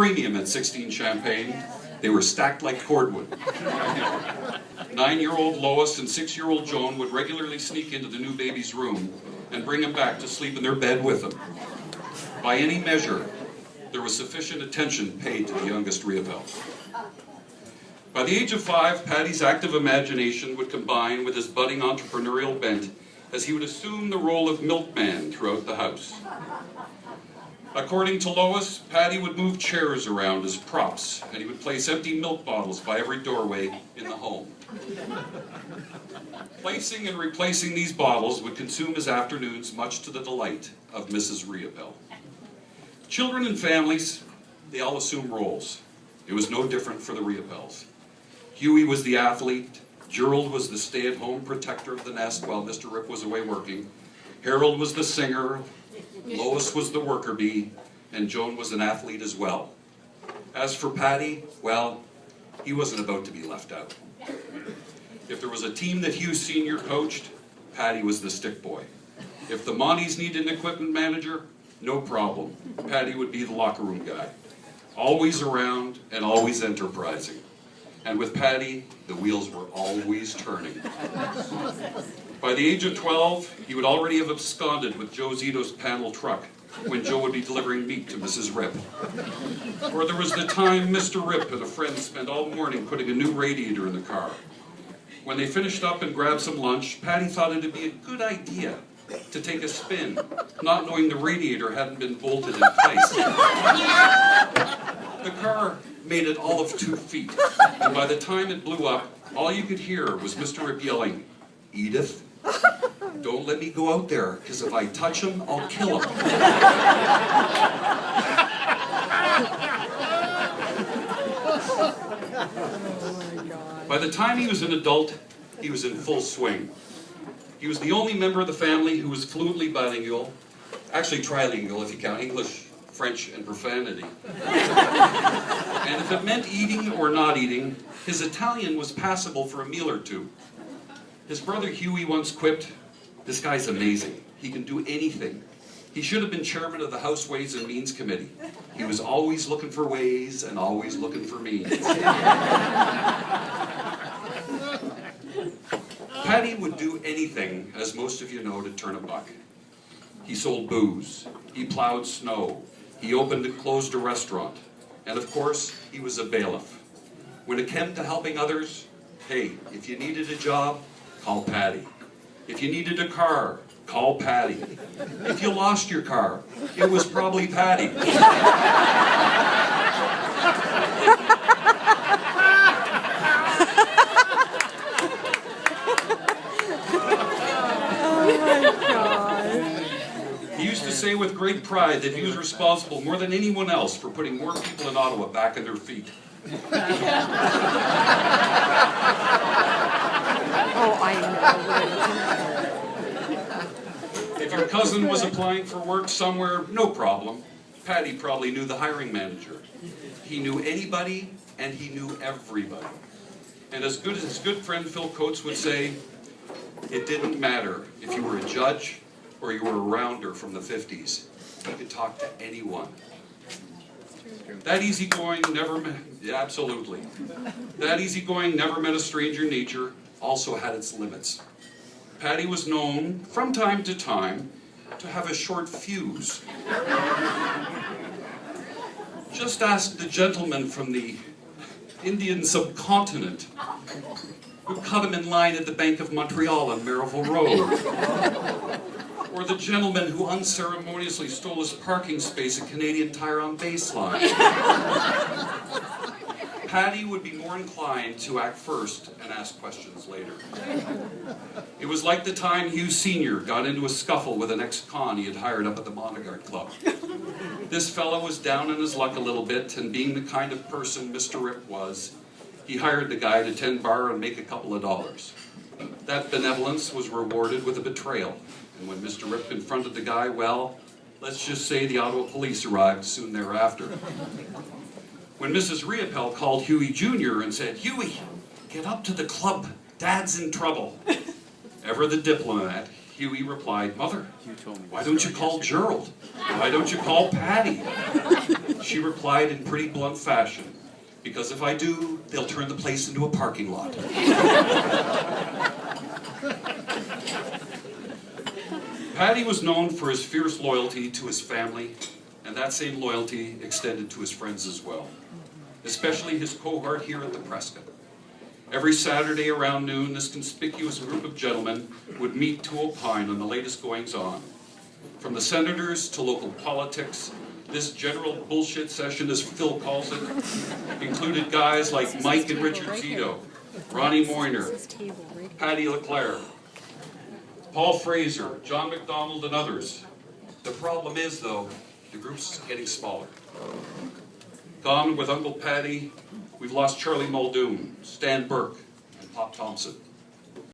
premium at 16 Champagne. They were stacked like cordwood. 9-year-old Lois and 6-year-old Joan would regularly sneak into the new baby's room and bring him back to sleep in their bed with them. By any measure, there was sufficient attention paid to the youngest Riopelle. By the age of 5, Paddy's active imagination would combine with his budding entrepreneurial bent as he would assume the role of milkman throughout the house. According to Lois, Paddy would move chairs around as props, and he would place empty milk bottles by every doorway in the home. Placing and replacing these bottles would consume his afternoons, much to the delight of Mrs. Riopelle. Children and families, they all assume roles. It was no different for the Riopelles. Huey was the athlete, Gerald was the stay-at-home protector of the nest while Mr. Rip was away working, Harold was the singer, Lois was the worker bee, and Joan was an athlete as well. As for Paddy, well, he wasn't about to be left out. If there was a team that Hugh Sr. coached, Paddy was the stick boy. If the Monties needed an equipment manager, no problem. Paddy would be the locker room guy. Always around and always enterprising. And with Paddy, the wheels were always turning. By the age of 12, he would already have absconded with Joe Zito's panel truck when Joe would be delivering meat to Mrs. Rip. Or there was the time Mr. Rip and a friend spent all morning putting a new radiator in the car. When they finished up and grabbed some lunch, Paddy thought it would be a good idea to take a spin, not knowing the radiator hadn't been bolted in place. The car made it all of 2 feet, and by the time it blew up, all you could hear was Mr. Rip yelling, "Edith, don't let me go out there, because if I touch him, I'll kill him." By the time he was an adult, he was in full swing. He was the only member of the family who was fluently bilingual, actually trilingual if you count English, French, and profanity. And if it meant eating or not eating, his Italian was passable for a meal or two. His brother Huey once quipped, "This guy's amazing. He can do anything. He should have been chairman of the House Ways and Means Committee. He was always looking for ways and always looking for means." Paddy would do anything, as most of you know, to turn a buck. He sold booze. He plowed snow. He opened and closed a restaurant. And of course, he was a bailiff. When it came to helping others, hey, if you needed a job, call Paddy. If you needed a car, call Paddy. If you lost your car, it was probably Paddy. He used to say with great pride that he was responsible more than anyone else for putting more people in Ottawa back on their feet. Oh, I know. If your cousin was applying for work somewhere, no problem. Paddy probably knew the hiring manager. He knew anybody and he knew everybody. And as good as his good friend Phil Coates would say, it didn't matter if you were a judge or you were a rounder from the 50s. You could talk to anyone. That easygoing never met, absolutely. That easygoing never met a stranger nature also had its limits. Paddy was known, from time to time, to have a short fuse. Just ask the gentleman from the Indian subcontinent who cut him in line at the Bank of Montreal on Merivale Road. Or the gentleman who unceremoniously stole his parking space at Canadian Tire on Baseline. Paddy would be more inclined to act first and ask questions later. It was like the time Hugh Sr. got into a scuffle with an ex-con he had hired up at the Monaghan Club. This fellow was down on his luck a little bit, and being the kind of person Mr. Rip was, he hired the guy to tend bar and make a couple of dollars. That benevolence was rewarded with a betrayal. And when Mr. Rip confronted the guy, well, let's just say the Ottawa police arrived soon thereafter. When Mrs. Riopelle called Huey Jr. and said, "Huey, get up to the club. Dad's in trouble." Ever the diplomat, Huey replied, "Mother, why don't you call Gerald? Why don't you call Paddy?" She replied in pretty blunt fashion, "Because if I do, they'll turn the place into a parking lot." Paddy was known for his fierce loyalty to his family, and that same loyalty extended to his friends as well, especially his cohort here at the Prescott. Every Saturday around noon, this conspicuous group of gentlemen would meet to opine on the latest goings-on. From the senators to local politics, this general bullshit session, as Phil calls it, included guys like Mike and Richard Zito, Ronnie Moyner, Paddy LeClaire, Paul Fraser, John McDonald, and others. The problem is, though, the group's getting smaller. Gone with Uncle Paddy, we've lost Charlie Muldoon, Stan Burke, and Pop Thompson.